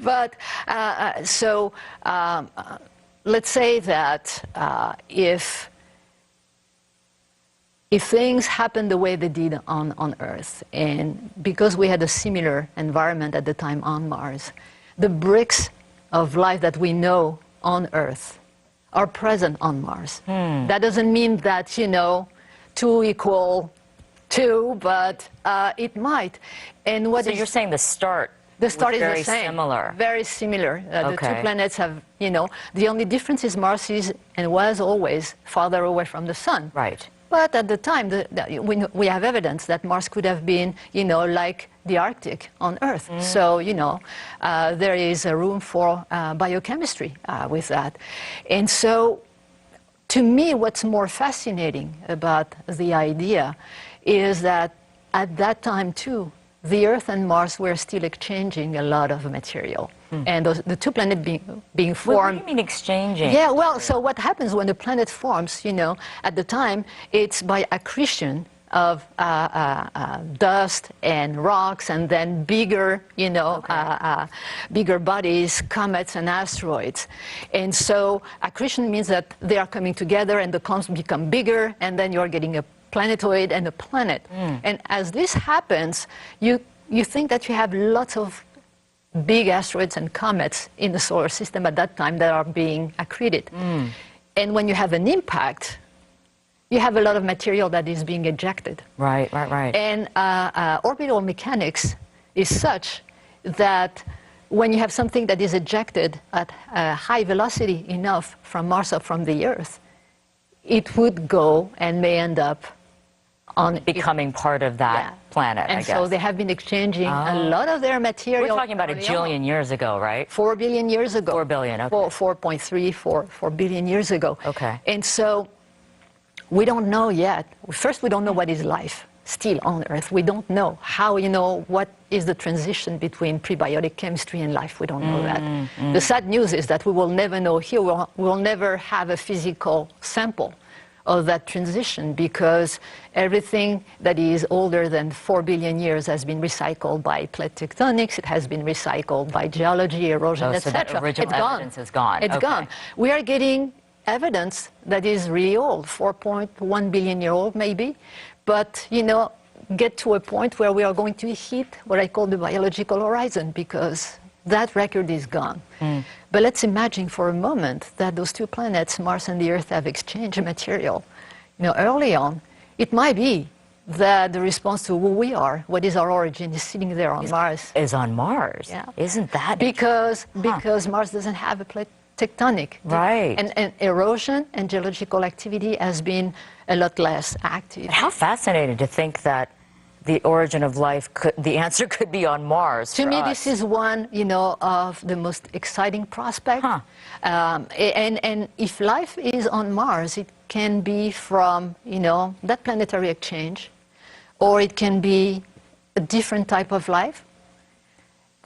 But let's say that if things happened the way they did on Earth, and because we had a similar environment at the time on Mars, the bricks of life that we know on Earth are present on Mars. That doesn't mean that, 2 equal 2, but it might. And So you're saying the start is very the same. similar. Very similar. The Okay. two planets have, the only difference is Mars is and was always farther away from the sun. Right. But at the time, we have evidence that Mars could have been, like the Arctic on Earth. So, there is a room for biochemistry with that. And so, to me, what's more fascinating about the idea is that at that time, too, the Earth and Mars were still exchanging a lot of material. And the two planets being formed. What do you mean exchanging? Yeah, well, so what happens when the planet forms, at the time, it's by accretion of dust and rocks, and then bigger, bigger bodies, comets and asteroids. And so accretion means that they are coming together and the clumps become bigger, and then you're getting a planetoid and a planet. And as this happens, you think that you have lots of big asteroids and comets in the solar system at that time that are being accreted. And when you have an impact, you have a lot of material that is being ejected. Right. And orbital mechanics is such that when you have something that is ejected at high velocity enough from Mars or from the Earth, it would go and may end up on becoming part of that planet, and I guess. so they have been exchanging a lot of their material. We're talking about a jillion years ago, right? 4 billion years ago. 4 billion, okay. 4.3, 4 billion years ago. Okay. And so we don't know yet. First, we don't know what is life still on Earth. We don't know how, what is the transition between prebiotic chemistry and life. We don't know that. The sad news is that we will never know here. We'll never have a physical sample of that transition, because everything that is older than 4 billion years has been recycled by plate tectonics, it has been recycled by geology, erosion, so etc. that original evidence is gone. It's gone. We are getting evidence that is really old, 4.1 billion year old maybe, but get to a point where we are going to hit what I call the biological horizon, because that record is gone. But let's imagine for a moment that those two planets, Mars and the Earth, have exchanged material. Early on, it might be that the response to who we are, what is our origin, is sitting there on Mars. Is on Mars? Yeah. Isn't that because Mars doesn't have a plate tectonic. Right. And erosion and geological activity has been a lot less active. How fascinating to think that the origin of life, the answer could be on Mars. To me, this is one, of the most exciting prospects. And if life is on Mars, it can be from, that planetary exchange, or it can be a different type of life.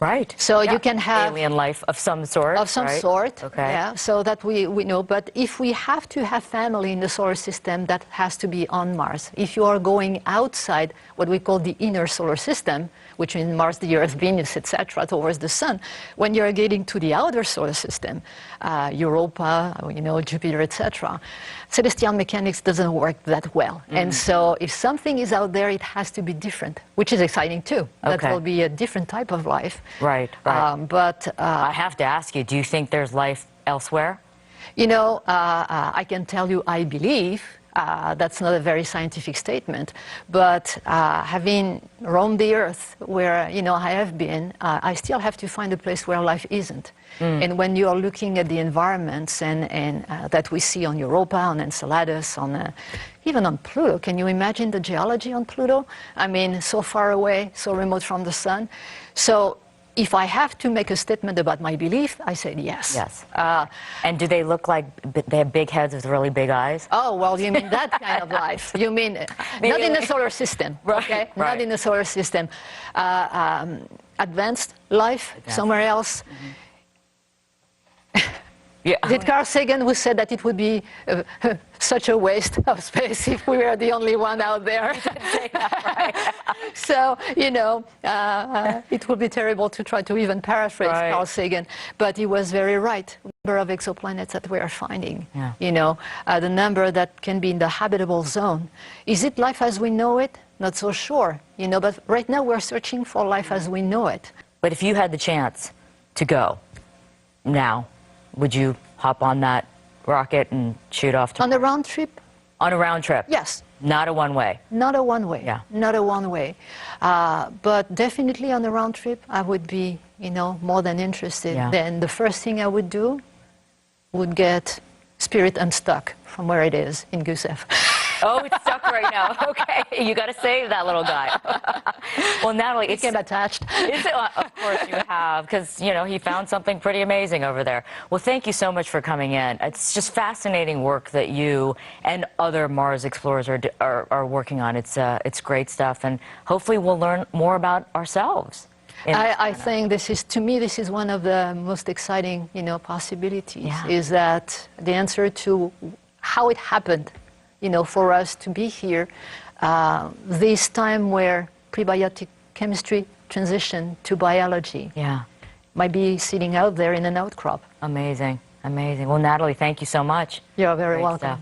Right. So you can have alien life of some sort. Of some sort. Okay. Yeah. So that we know. But if we have to have family in the solar system, that has to be on Mars. If you are going outside what we call the inner solar system, which means Mars, the Earth, Venus, etc., towards the Sun, when you are getting to the outer solar system, Europa, Jupiter, etc., celestial mechanics doesn't work that well. And so if something is out there, it has to be different, which is exciting too. That will be a different type of life. Right. But I have to ask you, do you think there's life elsewhere? I can tell you I believe. That's not a very scientific statement, but having roamed the Earth where I have been, I still have to find a place where life isn't. And when you are looking at the environments and that we see on Europa, on Enceladus, even on Pluto, can you imagine the geology on Pluto? I mean, so far away, so remote from the sun. So if I have to make a statement about my belief, I said yes. Yes. And do they look like they have big heads with really big eyes? Oh, well, you mean that kind of life. You mean not in the solar system, right, okay? Right. Not in the solar system. Advanced life, somewhere else. Yeah. Is it Carl Sagan who said that it would be such a waste of space if we were the only one out there? So, you know, it would be terrible to try to even paraphrase Carl Sagan, but he was very right. The number of exoplanets that we are finding, you know, the number that can be in the habitable zone. Is it life as we know it? Not so sure, you know, but right now we're searching for life as we know it. But if you had the chance to go now, would you hop on that rocket and shoot off to On a round trip? On a round trip? Yes. Not a one-way? Not a one-way. Yeah. Not a one-way. But definitely on a round trip, I would be, you know, more than interested. Yeah. Then the first thing I would do would get Spirit unstuck from where it is in Gusev. Oh, it's stuck right now. Okay, you got to save that little guy. Well, Natalie, it's became attached. Is it? Of course you have, because you know he found something pretty amazing over there. Well, thank you so much for coming in. It's just fascinating work that you and other Mars explorers are working on. It's great stuff, and hopefully we'll learn more about ourselves. I think this is, to me, this is one of the most exciting, you know, possibilities. Is that the answer to how it happened, you know, for us to be here, this time where prebiotic chemistry transitioned to biology. Might be sitting out there in an outcrop. Amazing, amazing. Well, Natalie, thank you so much. You're very Great welcome. Stuff.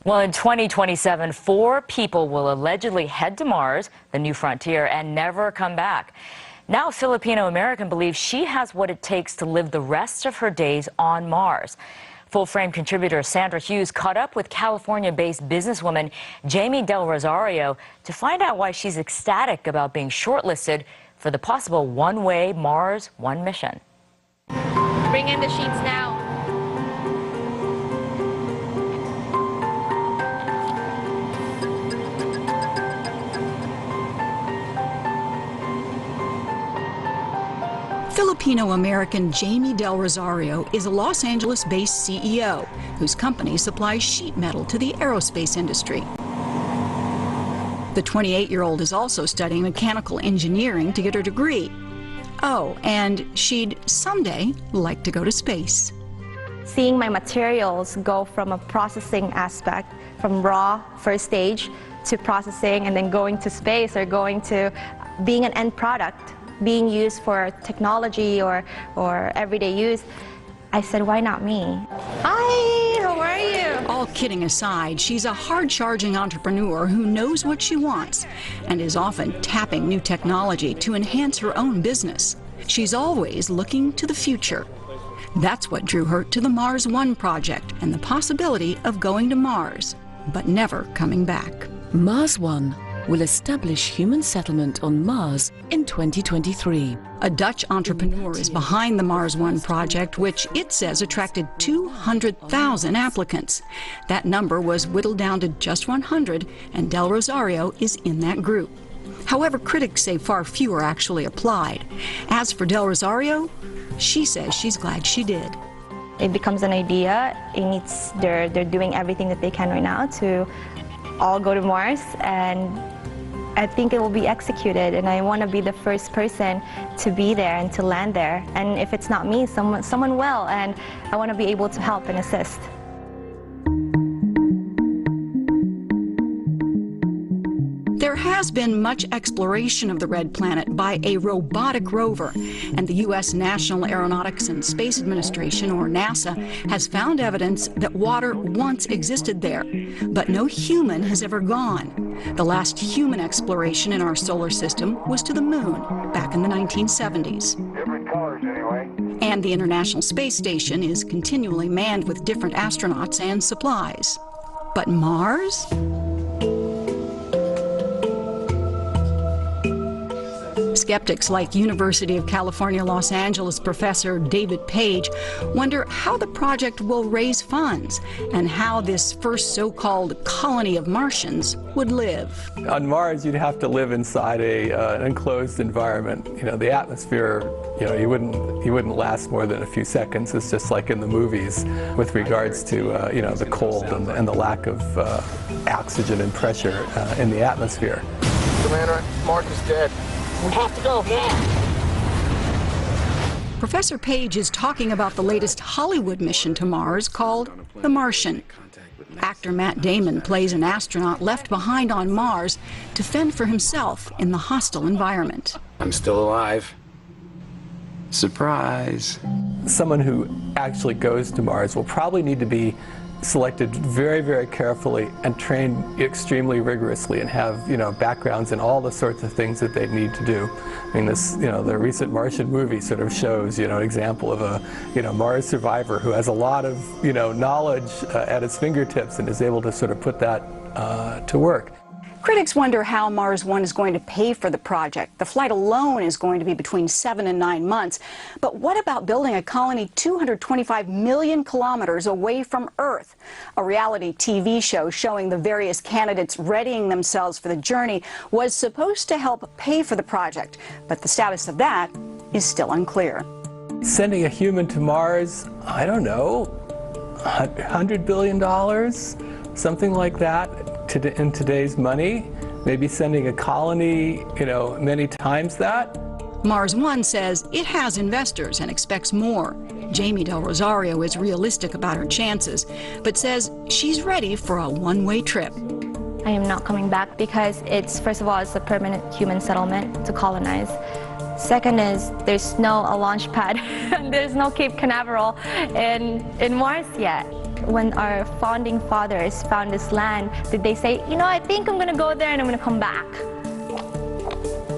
Well, in 2027, 4 people will allegedly head to Mars, the new frontier, and never come back. Now, a Filipino-American believes she has what it takes to live the rest of her days on Mars. Full-frame contributor Sandra Hughes caught up with California-based businesswoman Jamie Del Rosario to find out why she's ecstatic about being shortlisted for the possible one-way Mars One mission. Bring in the sheets now. Filipino-American Jamie Del Rosario is a Los Angeles-based CEO whose company supplies sheet metal to the aerospace industry. The 28-year-old is also studying mechanical engineering to get her degree. Oh, and she'd someday like to go to space. Seeing my materials go from a processing aspect, from raw, first stage, to processing and then going to space or going to being an end product, being used for technology or everyday use, I said, why not me? Hi, how are you? All kidding aside, she's a hard-charging entrepreneur who knows what she wants and is often tapping new technology to enhance her own business. She's always looking to the future. That's what drew her to the Mars One project and the possibility of going to Mars, but never coming back. Mars One will establish human settlement on Mars in 2023. A Dutch entrepreneur is behind the Mars One project, which it says attracted 200,000 applicants. That number was whittled down to just 100, and Del Rosario is in that group. However, critics say far fewer actually applied. As for Del Rosario, she says she's glad she did. It becomes an idea. They're doing everything that they can right now to all go to Mars, and I think it will be executed, and I want to be the first person to be there and to land there. And if it's not me, someone will, and I want to be able to help and assist. There has been much exploration of the red planet by a robotic rover, and the U.S. National Aeronautics and Space Administration, or NASA, has found evidence that water once existed there, but no human has ever gone. The last human exploration in our solar system was to the moon back in the 1970s. Different colors anyway. And the International Space Station is continually manned with different astronauts and supplies. But Mars? skeptics like University of California, Los Angeles professor David Page wonder how the project will raise funds and how this first so-called colony of Martians would live. On Mars, you'd have to live inside an enclosed environment. You know, the atmosphere, you know, you wouldn't last more than a few seconds. It's just like in the movies with regards to, you know, the cold and the lack of oxygen and pressure in the atmosphere. Commander, Mark is dead. We have to go, yeah. Professor Page is talking about the latest Hollywood mission to Mars called The Martian. Actor Matt Damon plays an astronaut left behind on Mars to fend for himself in the hostile environment. I'm still alive. Surprise. Someone who actually goes to Mars will probably need to be selected very, very carefully and trained extremely rigorously and have, you know, backgrounds in all the sorts of things that they need to do. I mean, this, you know, the recent Martian movie sort of shows, you know, an example of a, you know, Mars survivor who has a lot of, you know, knowledge at his fingertips and is able to sort of put that to work. Critics wonder how Mars One is going to pay for the project. The flight alone is going to be between 7 and 9 months. But what about building a colony 225 million kilometers away from Earth? A reality TV show showing the various candidates readying themselves for the journey was supposed to help pay for the project. But the status of that is still unclear. Sending a human to Mars, I don't know, $100 billion, something like that. In today's money, maybe sending a colony, you know, many times that. Mars One says it has investors and expects more. Jamie Del Rosario is realistic about her chances, but says she's ready for a one-way trip. I am not coming back because it's, first of all, it's a permanent human settlement to colonize. Second is there's no launch pad. There's no Cape Canaveral in Mars yet. When our founding fathers found this land, did they say, you know, I think I'm going to go there and I'm going to come back?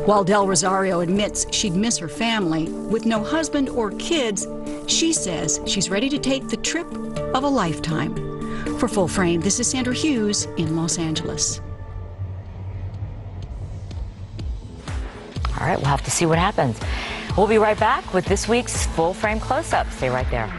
While Del Rosario admits she'd miss her family, with no husband or kids, she says she's ready to take the trip of a lifetime. For Full Frame, this is Sandra Hughes in Los Angeles. All right, we'll have to see what happens. We'll be right back with this week's Full Frame Close-Up. Stay right there.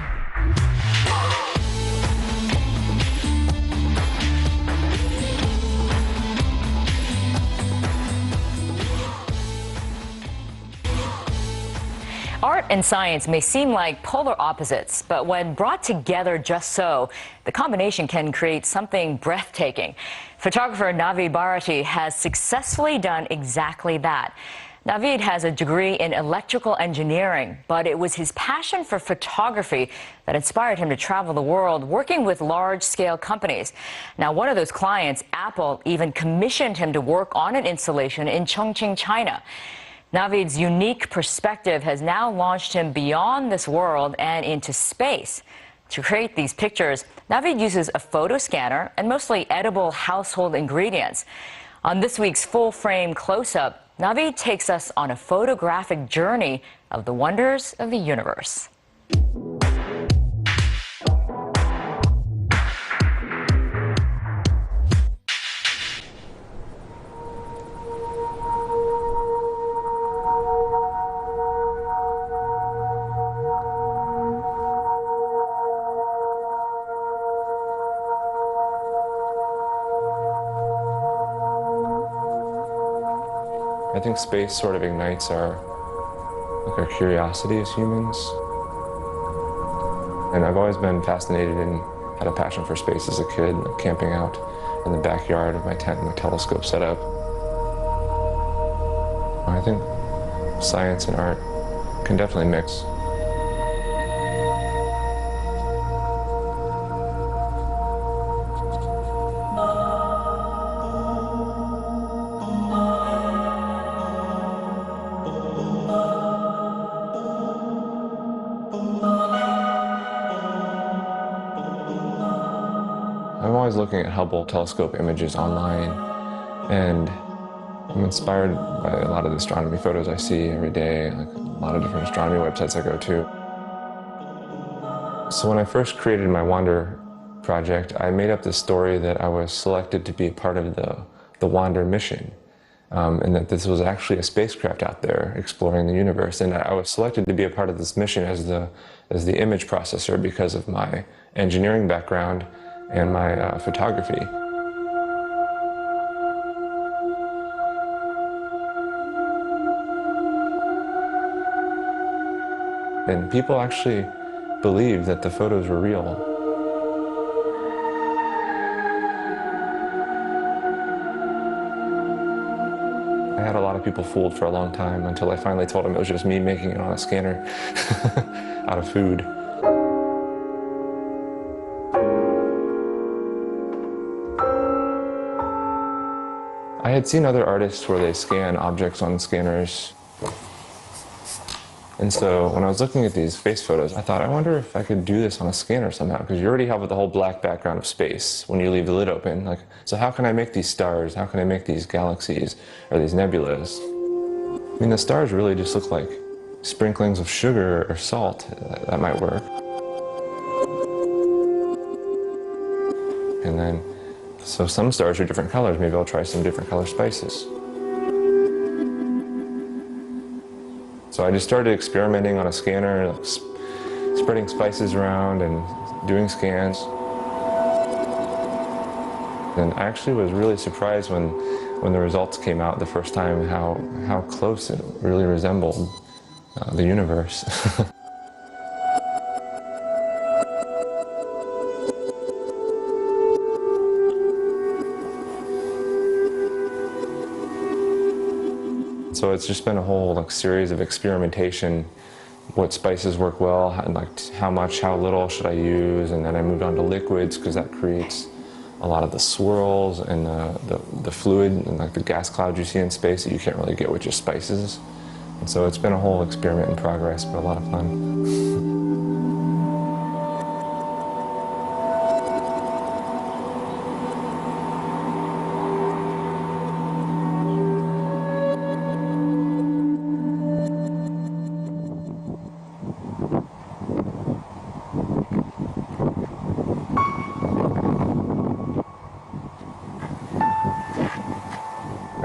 Art and science may seem like polar opposites, but when brought together just so, the combination can create something breathtaking. Photographer Navid Bharati has successfully done exactly that. Navid has a degree in electrical engineering, but it was his passion for photography that inspired him to travel the world working with large-scale companies. Now, one of those clients, Apple, even commissioned him to work on an installation in Chongqing, China. Navid's unique perspective has now launched him beyond this world and into space. To create these pictures, Navid uses a photo scanner and mostly edible household ingredients. On this week's Full Frame Close-Up, Navid takes us on a photographic journey of the wonders of the universe. I think space sort of ignites our curiosity as humans. And I've always been fascinated and had a passion for space as a kid, camping out in the backyard of my tent and my telescope set up. I think science and art can definitely mix. I'm always looking at Hubble telescope images online, and I'm inspired by a lot of the astronomy photos I see every day, like a lot of different astronomy websites I go to. So when I first created my Wander project, I made up this story that I was selected to be a part of the Wander mission. and that this was actually a spacecraft out there exploring the universe. And I was selected to be a part of this mission as the image processor because of my engineering background and my photography. And people actually believed that the photos were real. I had a lot of people fooled for a long time until I finally told them it was just me making it on a scanner out of food. I had seen other artists where they scan objects on scanners. And so when I was looking at these space photos, I thought, I wonder if I could do this on a scanner somehow, because you already have the whole black background of space when you leave the lid open. Like, so how can I make these stars? How can I make these galaxies or these nebulas? I mean, the stars really just look like sprinklings of sugar or salt. That might work. And then, so some stars are different colors. Maybe I'll try some different color spices. So I just started experimenting on a scanner, spreading spices around and doing scans. And I actually was really surprised when the results came out the first time how close it really resembled the universe. So it's just been a whole series of experimentation. What spices work well, and how much, how little should I use, and then I moved on to liquids because that creates a lot of the swirls and the fluid and the gas clouds you see in space that you can't really get with just spices. And so it's been a whole experiment in progress, but a lot of fun.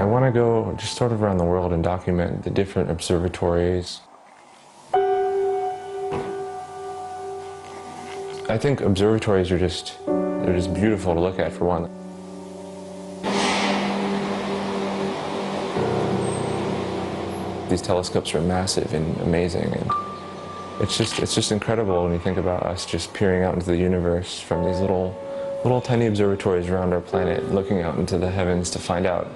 I want to go just sort of around the world and document the different observatories. I think observatories are they're just beautiful to look at, for one. These telescopes are massive and amazing, and it's just incredible when you think about us just peering out into the universe from these little tiny observatories around our planet, looking out into the heavens to find out,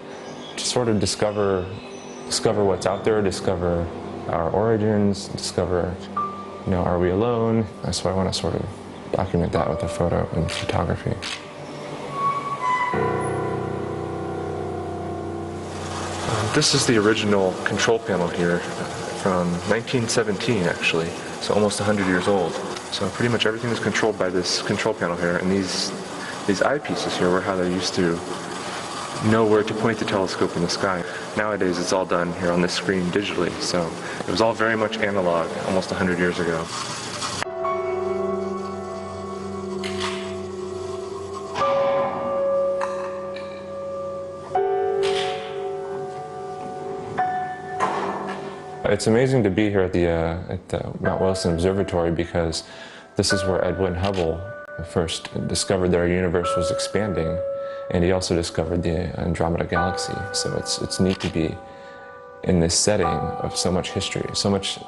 to sort of discover what's out there, discover our origins, discover, are we alone? So I want to sort of document that with a photo and photography. This is the original control panel here from 1917, actually, so almost 100 years old. So pretty much everything is controlled by this control panel here, and these eyepieces here were how they used to know where to point the telescope in the sky. Nowadays it's all done here on this screen digitally, so it was all very much analog almost 100 years ago. It's amazing to be here at the Mount Wilson Observatory, because this is where Edwin Hubble first discovered that our universe was expanding, and he also discovered the Andromeda Galaxy. So it's neat to be in this setting of so much history, so much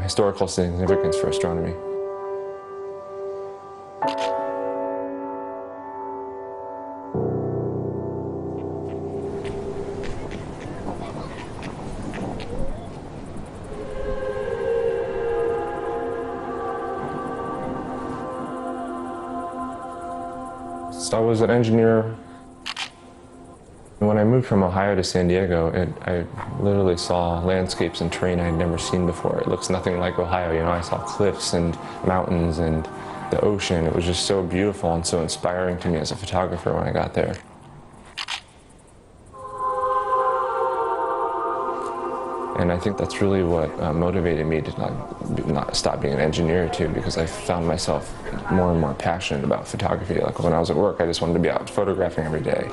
historical significance for astronomy. So I was an engineer. When I moved from Ohio to San Diego, I literally saw landscapes and terrain I had never seen before. It looks nothing like Ohio. I saw cliffs and mountains and the ocean. It was just so beautiful and so inspiring to me as a photographer when I got there. And I think that's really what motivated me to not stop being an engineer too, because I found myself more and more passionate about photography. Like when I was at work, I just wanted to be out photographing every day.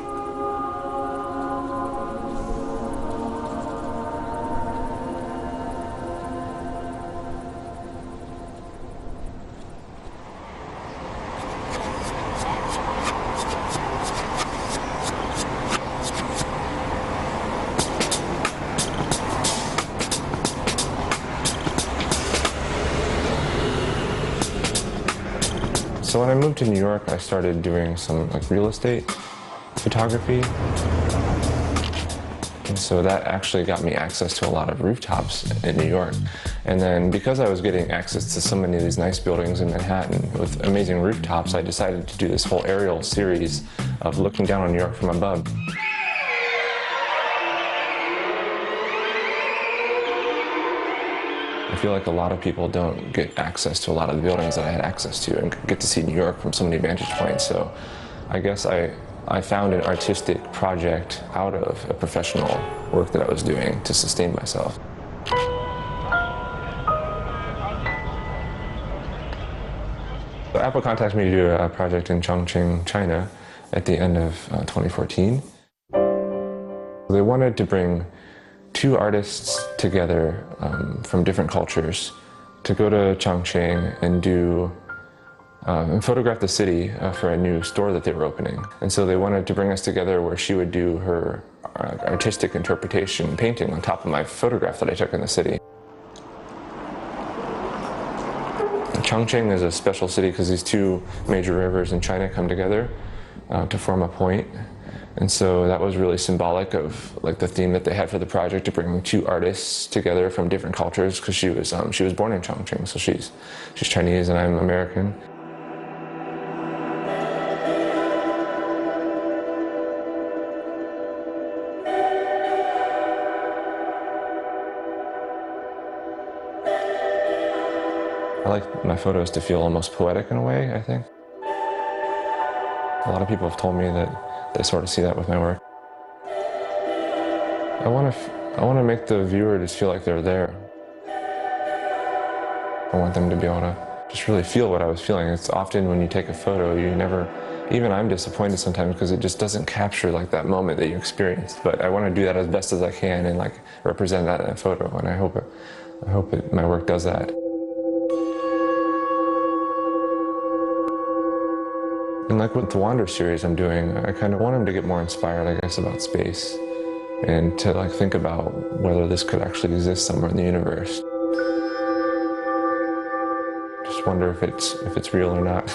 So when I moved to New York, I started doing some like real estate photography. And so that actually got me access to a lot of rooftops in New York. And then because I was getting access to so many of these nice buildings in Manhattan with amazing rooftops, I decided to do this whole aerial series of looking down on New York from above. I feel like a lot of people don't get access to a lot of the buildings that I had access to and get to see New York from so many vantage points. So I guess I found an artistic project out of a professional work that I was doing to sustain myself. So Apple contacted me to do a project in Chongqing, China at the end of 2014. They wanted to bring two artists together from different cultures to go to Chongqing and do and photograph the city for a new store that they were opening. And so they wanted to bring us together where she would do her artistic interpretation painting on top of my photograph that I took in the city. Chongqing is a special city because these two major rivers in China come together to form a point. And so that was really symbolic of like the theme that they had for the project, to bring two artists together from different cultures, because she was born in Chongqing, so she's Chinese and I'm American. I like my photos to feel almost poetic in a way, I think. A lot of people have told me that they sort of see that with my work. I want to make the viewer just feel like they're there. I want them to be able to just really feel what I was feeling. It's often when you take a photo, even I'm disappointed sometimes because it just doesn't capture like that moment that you experienced. But I want to do that as best as I can and like represent that in a photo. And I hope my work does that. And like with the Wander series I'm doing, I kind of want them to get more inspired, I guess, about space and to like think about whether this could actually exist somewhere in the universe. Just wonder if it's real or not.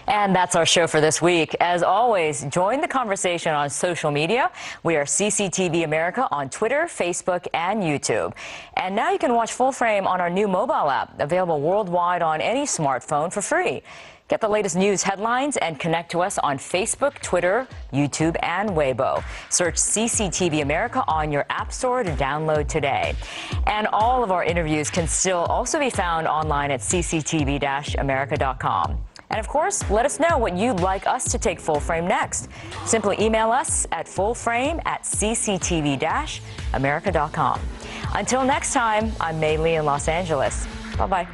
And that's our show for this week. As always, join the conversation on social media. We are CCTV America on Twitter, Facebook, and YouTube. And now you can watch Full Frame on our new mobile app, available worldwide on any smartphone for free. Get the latest news headlines and connect to us on Facebook, Twitter, YouTube, and Weibo. Search CCTV America on your app store to download today. And all of our interviews can still also be found online at cctv-america.com. And of course, let us know what you'd like us to take Full Frame next. Simply email us at fullframe@cctv-america.com. Until next time, I'm Mei Lee in Los Angeles. Bye-bye.